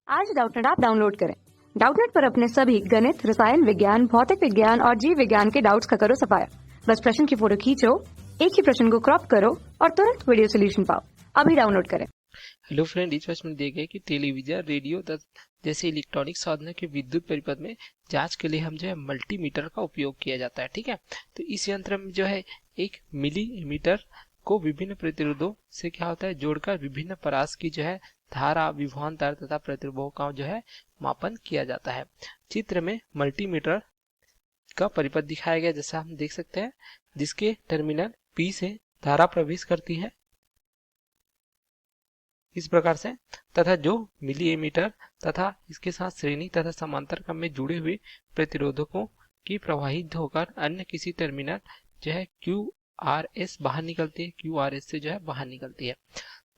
आज Doubtnut app download करें। Doubtnut पर अपने सभी गणित, रसायन विज्ञान, भौतिक विज्ञान और जीव विज्ञान के डाउट्स का करो सफाया। बस प्रश्न की फोटो खींचो, एक ही प्रश्न को क्रॉप करो और तुरंत वीडियो सोल्यूशन पाओ। अभी डाउनलोड करें। हेलो फ्रेंड, इस प्रश्न में दिए गए कि टेलीविजन, रेडियो जैसे इलेक्ट्रॉनिक साधनों के विद्युत परिपथ में जांच के लिए हम जो है मल्टीमीटर का उपयोग किया जाता है। ठीक है, तो इस यंत्र में जो है एक मिलीमीटर को विभिन्न प्रतिरोधों से क्या होता है जोड़कर विभिन्न परास की जो है धारा, विभवांतर तथा प्रतिरोधों का जो है मापन किया जाता है। चित्र में मल्टीमीटर का परिपथ दिखाया गया, जैसा हम देख सकते हैं, जिसके टर्मिनल P से धारा प्रवेश करती है इस प्रकार से, तथा जो मिलीमीटर तथा इसके साथ श्रेणी तथा समांतर क्रम में जुड़े हुए प्रतिरोधकों की प्रवाहित होकर अन्य किसी टर्मिनल जो है QRS बाहर निकलती है, QRS से जो है बाहर निकलती है।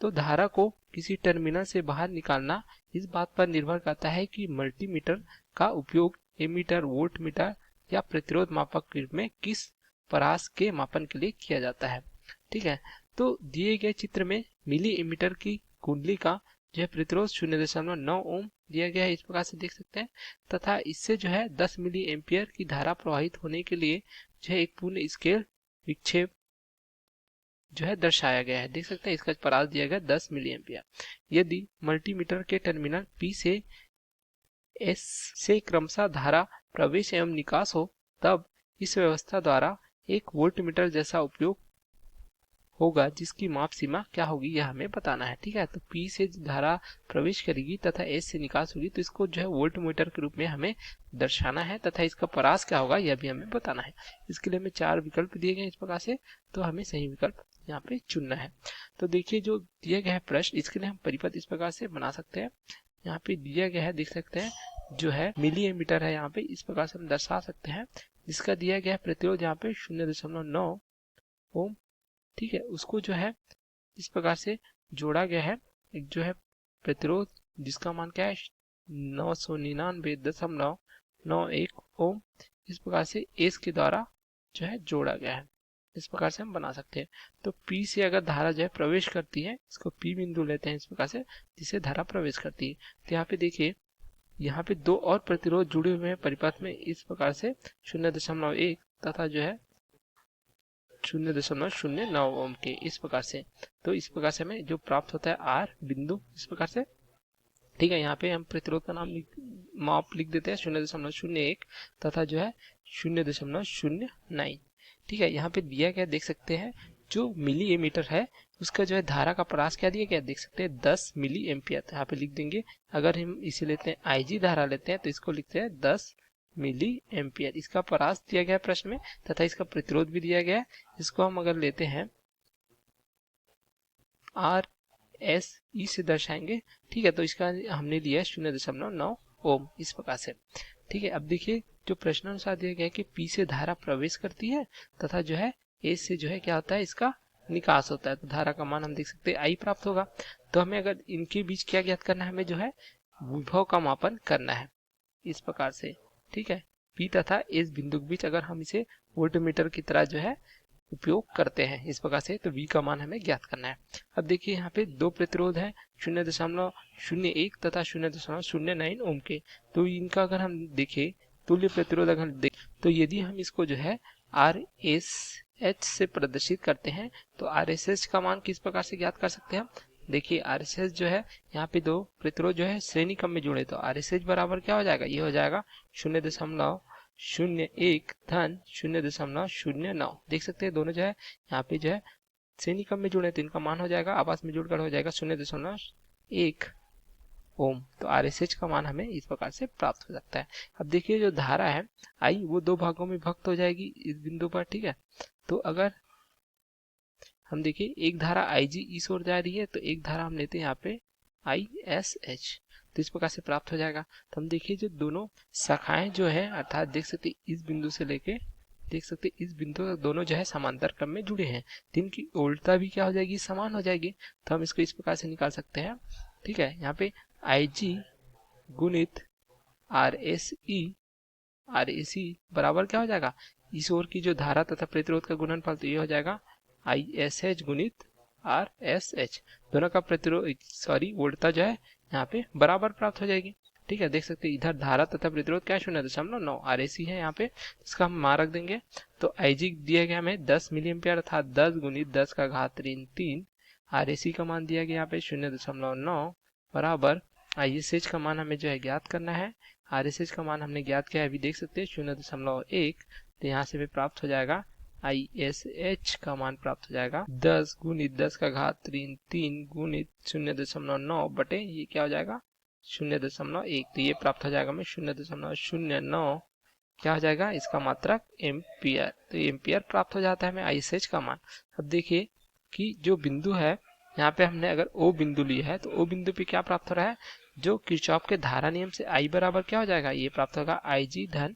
तो धारा को किसी टर्मिनल से बाहर निकालना इस बात पर निर्भर करता है कि मल्टीमीटर का उपयोग एमीटर, वोल्टमीटर या प्रतिरोध मापक के रूप में किस परास के मापन के लिए किया जाता है। ठीक है, तो दिए गए चित्र में मिलीमीटर की कुंडली का जो है प्रतिरोध 0.9 ओम दिया गया है, इस प्रकार से देख सकते हैं, तथा इससे जो है 10 मिली एम्पियर की धारा प्रवाहित होने के लिए जो है एक पूर्ण स्केल विक्षेप जो है दर्शाया गया है। देख सकते हैं, इसका परास दिया गया 10 मिली एम्पियर। यदि मल्टीमीटर के टर्मिनल P से S से क्रमशः धारा प्रवेश एवं निकास हो, तब इस व्यवस्था द्वारा एक वोल्टमीटर जैसा उपयोग होगा, जिसकी माप सीमा क्या होगी यह हमें बताना है। ठीक है, तो P से धारा प्रवेश करेगी तथा S से निकास होगी, तो इसको जो है वोल्टमीटर के रूप में हमें दर्शाना है तथा इसका परास क्या होगा यह भी हमें बताना है। इसके लिए हमें 4 विकल्प दिए गए इस प्रकार से, तो हमें सही विकल्प यहाँ पे चुनना है। तो देखिए, जो दिया गया है प्रश्न, इसके लिए हम परिपथ इस प्रकार से बना सकते हैं। यहाँ पे दिया गया है, देख सकते हैं, जो है मिलीमीटर है, यहाँ पे इस प्रकार से हम दर्शा सकते हैं। जिसका दिया गया है प्रतिरोध यहाँ पे 0.9 ओम। ठीक है, उसको जो है इस प्रकार से जोड़ा गया है, एक जो है प्रतिरोध जिसका मान क्या है 999.91 ओम, इस प्रकार से एस के द्वारा जो है जोड़ा गया है। इस प्रकार से हम बना सकते हैं। तो P से अगर धारा जो है प्रवेश करती है, इसको P बिंदु लेते हैं इस प्रकार से, जिसे धारा प्रवेश करती है। तो यहाँ पे देखिए, यहाँ पे 2 और प्रतिरोध जुड़े हुए हैं परिपथ में इस प्रकार से 0.1 तथा जो है 0.09 ओम के, इस प्रकार से। तो इस प्रकार से हमें जो प्राप्त होता है R बिंदु, इस प्रकार से। ठीक है, यहाँ पे हम प्रतिरोध का नाम माप लिख देते हैं 0.01 तथा जो है 0.09। ठीक है, यहाँ पे दिया गया, देख सकते हैं, जो मिलीमीटर है उसका जो है धारा का परास क्या दिया गया, देख सकते हैं 10 मिली एम्पियर। यहाँ पे लिख देंगे, अगर हम इसे लेते हैं IG धारा लेते हैं तो इसको लिखते हैं 10 मिली एम्पियर। इसका परास दिया गया प्रश्न में तथा इसका प्रतिरोध भी दिया गया है। इसको हम अगर लेते हैं RSE से दर्शाएंगे। ठीक है, तो इसका हमने लिया है 0.9 ओम, इस प्रकार से। ठीक है, अब देखिए, जो प्रश्न अनुसार दिया गया है कि P से धारा प्रवेश करती है तथा जो है S से जो है क्या होता है, इसका निकास होता है, तो धारा का मान हम देख सकते हैं I प्राप्त होगा। तो हमें अगर इनके बीच क्या ज्ञात करना है, हमें जो है विभव का मापन करना है इस प्रकार से। ठीक है, P तथा S बिंदु के बीच अगर हम इसे वोल्टमीटर की तरह जो है उपयोग करते हैं इस प्रकार से, तो V का मान हमें ज्ञात करना है। अब देखिए, यहाँ पे 2 प्रतिरोध है 0.01 तथा 0.09 ओम के। तो इनका अगर हम देखें तुल्य प्रतिरोध अगर देखें, तो यदि हम इसको जो है RSH से प्रदर्शित करते हैं, तो RSH का मान किस प्रकार से ज्ञात कर सकते हैं हम। देखिए, RSH जो है, यहाँ पे 2 प्रतिरोध जो है श्रेणी क्रम में जुड़े, तो RSH बराबर क्या हो जाएगा, ये हो जाएगा 0.01 धन 0.09। देख सकते हैं, दोनों जो है यहाँ पे जो है श्रेणी क्रम में जुड़े, तो इनका मान हो जाएगा, आपस में जुड़कर हो जाएगा 0.1 ओम। तो RSH का मान हमें इस प्रकार से प्राप्त हो सकता है। अब देखिए, जो धारा है I, वो 2 भागों में विभक्त हो जाएगी इस बिंदु पर। ठीक है, तो अगर हम देखिए, एक धारा IG इस ओर जा रही है, तो एक धारा हम लेते हैं यहाँ पे ISH, तो इस प्रकार से प्राप्त हो जाएगा। तो हम देखिए, जो दोनों शाखाएं जो है, अर्थात देख सकते इस बिंदु से लेके देख सकते इस बिंदु तक दोनों जो है समांतर क्रम में जुड़े हैं, तो इनकी उल्टा भी क्या हो जाएगी, समान हो जाएगी। तो हम इसको इस प्रकार से निकाल सकते हैं। ठीक है, यहाँ पे IG गुणित RSE बराबर क्या हो जाएगा, इस ओर की जो धारा तथा प्रतिरोध का गुणनफल, तो ये हो जाएगा ISH गुणित RSH। दोनों का प्रतिरोध वोल्टता जो है यहाँ पे बराबर प्राप्त हो जाएगी। ठीक है, देख सकते हैं इधर धारा तथा प्रतिरोध क्या है 0.9 RAC है यहाँ पे, इसका हम मान रख देंगे। तो IG दिया गया हमें 10 मिली एम्पियर अर्थात 10 गुणित 10 का घात ऋण 3। RAC का मान दिया गया यहाँ पे 0.9 बराबर ISH का मान हमें जो है ज्ञात करना है। RSH का मान हमने ज्ञात किया है, अभी देख सकते हैं 0.1। तो यहाँ से भी प्राप्त हो जाएगा ISH का मान प्राप्त हो जाएगा 10 गुणित 10 का घात ऋण 3 गुणित 0.9 बटे ये क्या हो जाएगा 0.1। तो ये प्राप्त हो जाएगा हमें 0.09 क्या हो जाएगा इसका मात्रक एम्पियर। तो एम्पियर प्राप्त हो जाता है हमें ISH का मान। अब देखिए कि जो बिंदु है यहाँ पे हमने अगर O बिंदु लिया है तो O बिंदु पे क्या प्राप्त हो रहा है, जो किरचॉफ के धारा नियम से I बराबर क्या हो जाएगा, ये प्राप्त होगा IG धन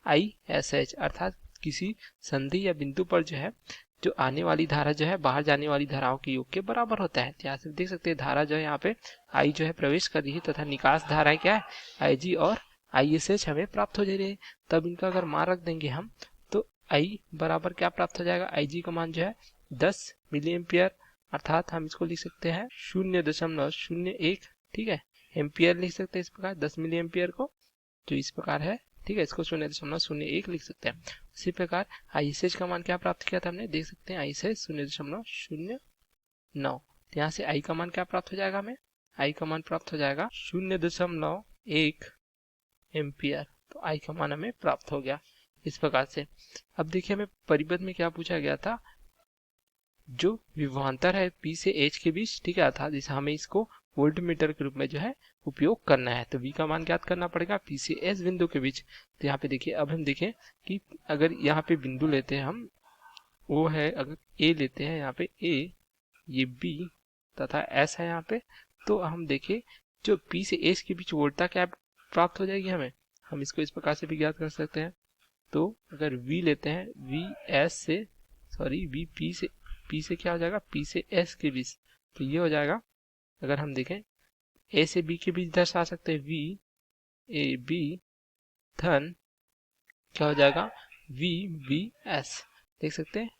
ISH, अर्थात किसी संधि या बिंदु पर जो है जो आने वाली धारा जो है बाहर जाने वाली धाराओं के योग के बराबर होता है। यहाँ से देख सकते हैं धारा जो है यहाँ पे I जो है प्रवेश कर रही है तथा निकास धारा क्या है IG और ISH हमें प्राप्त हो जा रही है। तब इनका अगर मान रख देंगे हम तो I बराबर क्या प्राप्त हो जाएगा, IG का मान जो है 10 मिली एम्पियर अर्थात हम इसको लिख सकते हैं 0.01। ठीक है, एम्पियर लिख सकते हैं इस प्रकार 10 मिली एम्पियर को जो इस प्रकार है। ठीक है, इसको 0.01 लिख सकते हैं। इसी प्रकार ISH का मान क्या प्राप्त किया था हमने, देख सकते हैं ISH 0.09। तो यहाँ से I का मान क्या प्राप्त हो जाएगा हमें, I का मान प्राप्त हो जाएगा 0.1 एम्पियर। तो I का मान हमें प्राप्त हो गया इस प्रकार से। अब देखिए हमें परिपथ में क्या पूछा गया था, जो विभवांतर है P से H के बीच, ठीक है, अर्थात जैसे हमें इसको वोल्टमीटर के रूप में जो है उपयोग करना है। तो V का मान ज्ञात करना पड़ेगा P से S बिंदु के बीच। तो यहाँ पे देखिए अब हम देखें कि अगर यहाँ पे बिंदु लेते हैं हम, वो है अगर A लेते हैं यहाँ पे A, ये B तथा S है यहाँ पे, तो हम देखें जो P से S के बीच वोल्टता क्या प्राप्त हो जाएगी हमें, हम इसको इस प्रकार से भी ज्ञात कर सकते हैं। तो अगर V लेते हैं P से क्या हो जाएगा P से S के बीच, तो ये हो जाएगा अगर हम देखें A से B के बीच दर्शा सकते हैं VAB धन क्या हो जाएगा VBS, देख सकते हैं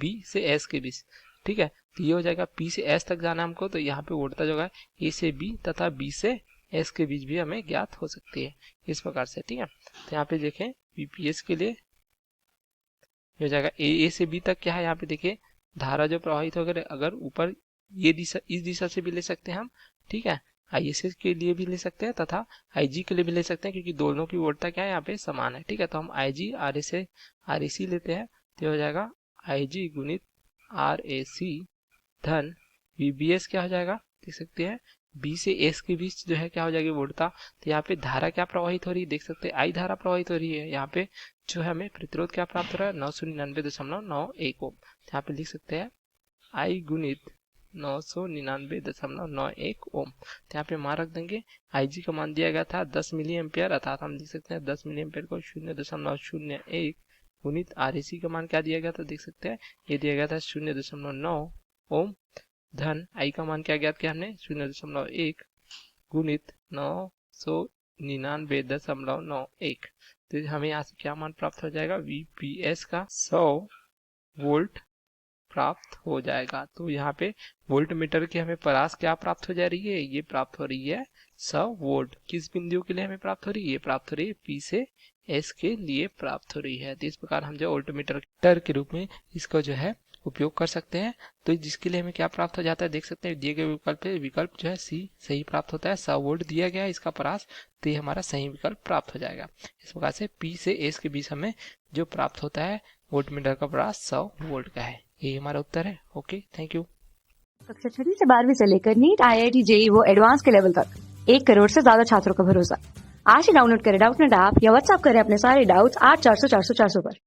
B से S के बीच। ठीक है, तो ये हो जाएगा P से S तक जाना हमको, तो यहाँ पे वोल्टता जो है A से B तथा B से S के बीच भी हमें ज्ञात हो सकती है इस प्रकार से। ठीक है, तो यहाँ पे देखें VPS के लिए हो जाएगा A से B तक क्या है, यहाँ पे देखिए धारा जो प्रवाहित होकर अगर ऊपर ये दिशा इस दिशा से भी ले सकते हैं हम। ठीक है, ISH के लिए भी ले सकते हैं तथा IG के लिए भी ले सकते हैं, क्योंकि दोनों की वोल्टता क्या है यहाँ पे समान है। ठीक है, तो हम IG RAC लेते हैं तो हो जाएगा IG गुणित RAC धन VBS क्या हो जाएगा, देख सकते हैं B से S के बीच जो है क्या हो जाएगी वोल्टता। तो यहाँ पे धारा क्या प्रवाहित हो रही है, देख सकते हैं I धारा प्रवाहित हो रही है। यहाँ पे जो है हमें प्रतिरोध क्या प्राप्त हो रहा है 999.91 ओम। यहाँ पे लिख सकते हैं I गुणित 999.91 ओम। तो यहाँ पे मान रख देंगे। IG का मान दिया गया था 10 मिली एम्पियर, अर्थात हम लिख सकते हैं 10 मिली एम्पियर को 0.01 गुणित RAC का मान क्या दिया गया था, देख सकते हैं ये दिया गया था 0.9 ओम धन I का मान क्या ज्ञात किया हमने 0.1 गुणित 999.91। तो हमें यहाँ से क्या मान प्राप्त हो जाएगा, VPS का 100 वोल्ट प्राप्त हो जाएगा। तो यहाँ पे वोल्ट मीटर की हमें परास क्या प्राप्त हो जा रही है, ये प्राप्त हो रही है 100 वोल्ट। किस बिंदु के लिए हमें प्राप्त हो रही है, ये प्राप्त हो रही है P से S के लिए प्राप्त हो रही है। तो इस प्रकार हम जो वोल्ट मीटर के रूप में इसको जो है उपयोग कर सकते हैं। तो जिसके लिए हमें क्या प्राप्त हो जाता है, देख सकते हैं दिए गए विकल्प जो है C सही प्राप्त होता है। 100 वोल्ट दिया गया है इसका परास, तो ये हमारा सही विकल्प प्राप्त हो जाएगा। इस प्रकार से P से S के बीच हमें जो प्राप्त होता है वोल्ट मीटर का परास 100 वोल्ट का है। ये हमारा उत्तर है। Okay, thank you. कक्षा 6 से 12वीं से लेकर नीट, IIT, JEE वो एडवांस के लेवल तक 1 करोड़ से ज्यादा छात्रों का भरोसा। आज ही डाउनलोड करें डाउटनेट ऐप या व्हाट्सएप करें अपने सारे डाउट्स 8400 400 400 पर।